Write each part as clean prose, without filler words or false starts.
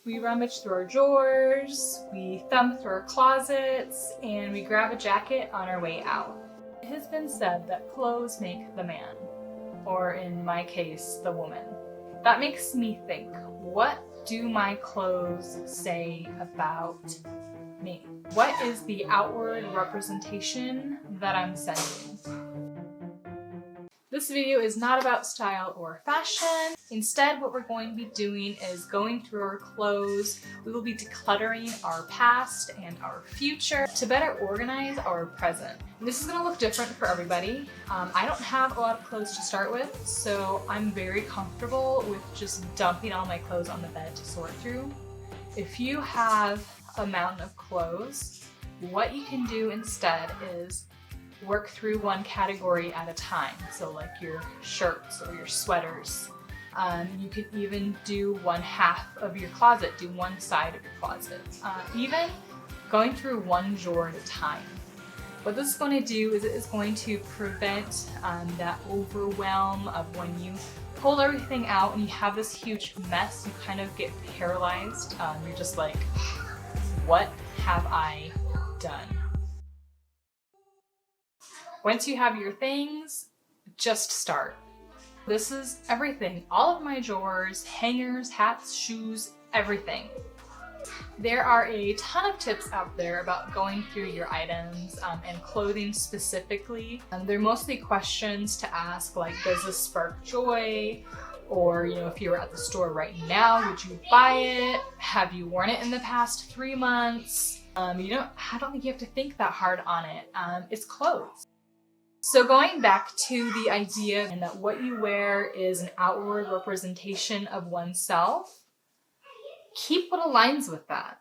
We rummage through our drawers, we thumb through our closets, and we grab a jacket on our way out. It has been said that clothes make the man, or in my case, the woman. That makes me think, what do my clothes say about me? What is the outward representation that I'm sending? This video is not about style or fashion. Instead, what we're going to be doing is going through our clothes. We will be decluttering our past and our future to better organize our present. And this is going to look different for everybody. I don't have a lot of clothes to start with, so I'm very comfortable with just dumping all my clothes on the bed to sort through. If you have a mountain of clothes, what you can do instead is work through one category at a time. So like your shirts or your sweaters. You could even do one half of your closet, do one side of your closet. Even going through one drawer at a time. What this is going to do is it is going to prevent that overwhelm of when you pull everything out and you have this huge mess, you kind of get paralyzed. You're just like, what have I done? Once you have your things, just start. This is everything. All of my drawers, hangers, hats, shoes, everything. There are a ton of tips out there about going through your items and clothing specifically. They're mostly questions to ask like, does this spark joy? Or, if you were at the store right now, would you buy it? Have you worn it in the past 3 months? I don't think you have to think that hard on it. It's clothes. So going back to the idea that what you wear is an outward representation of oneself, keep what aligns with that.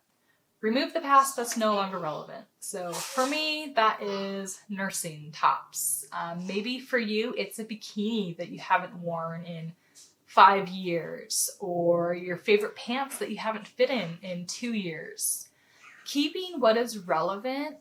Remove the past that's no longer relevant. So for me, that is nursing tops. Maybe for you, it's a bikini that you haven't worn in 5 years, or your favorite pants that you haven't fit in 2 years. Keeping what is relevant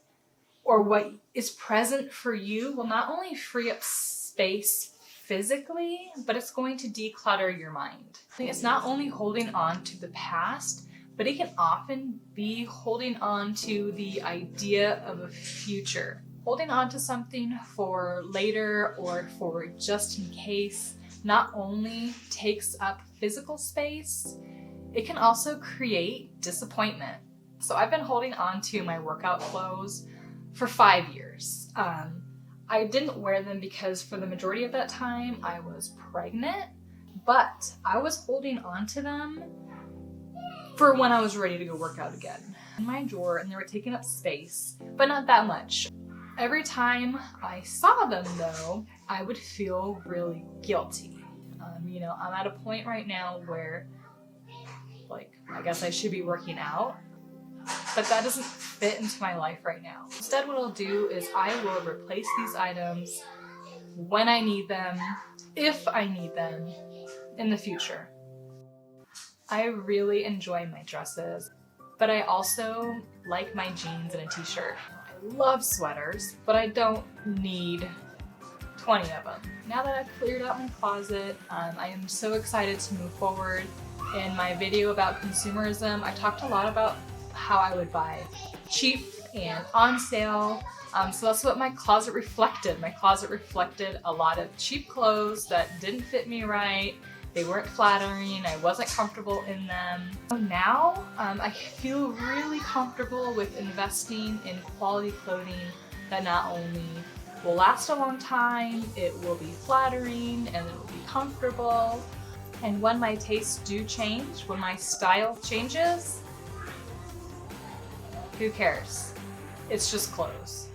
or what is present for you will not only free up space physically, but it's going to declutter your mind. It's not only holding on to the past, but it can often be holding on to the idea of a future. Holding on to something for later or for just in case not only takes up physical space, it can also create disappointment. So I've been holding on to my workout clothes for 5 years. I didn't wear them because for the majority of that time I was pregnant, but I was holding on to them for when I was ready to go work out again. In my drawer, and they were taking up space, but not that much. Every time I saw them though, I would feel really guilty. I'm at a point right now where I guess I should be working out, but that doesn't fit into my life right now. Instead, what I'll do is I will replace these items when I need them, if I need them in the future. I really enjoy my dresses, but I also like my jeans and a t-shirt. I love sweaters, but I don't need 20 of them. Now that I've cleared out my closet, I am so excited to move forward. In my video about consumerism, I talked a lot about how I would buy cheap and on sale. So that's what my closet reflected. My closet reflected a lot of cheap clothes that didn't fit me right. They weren't flattering. I wasn't comfortable in them. Now, I feel really comfortable with investing in quality clothing that not only will last a long time, it will be flattering and it will be comfortable. And when my tastes do change, when my style changes, who cares? It's just clothes.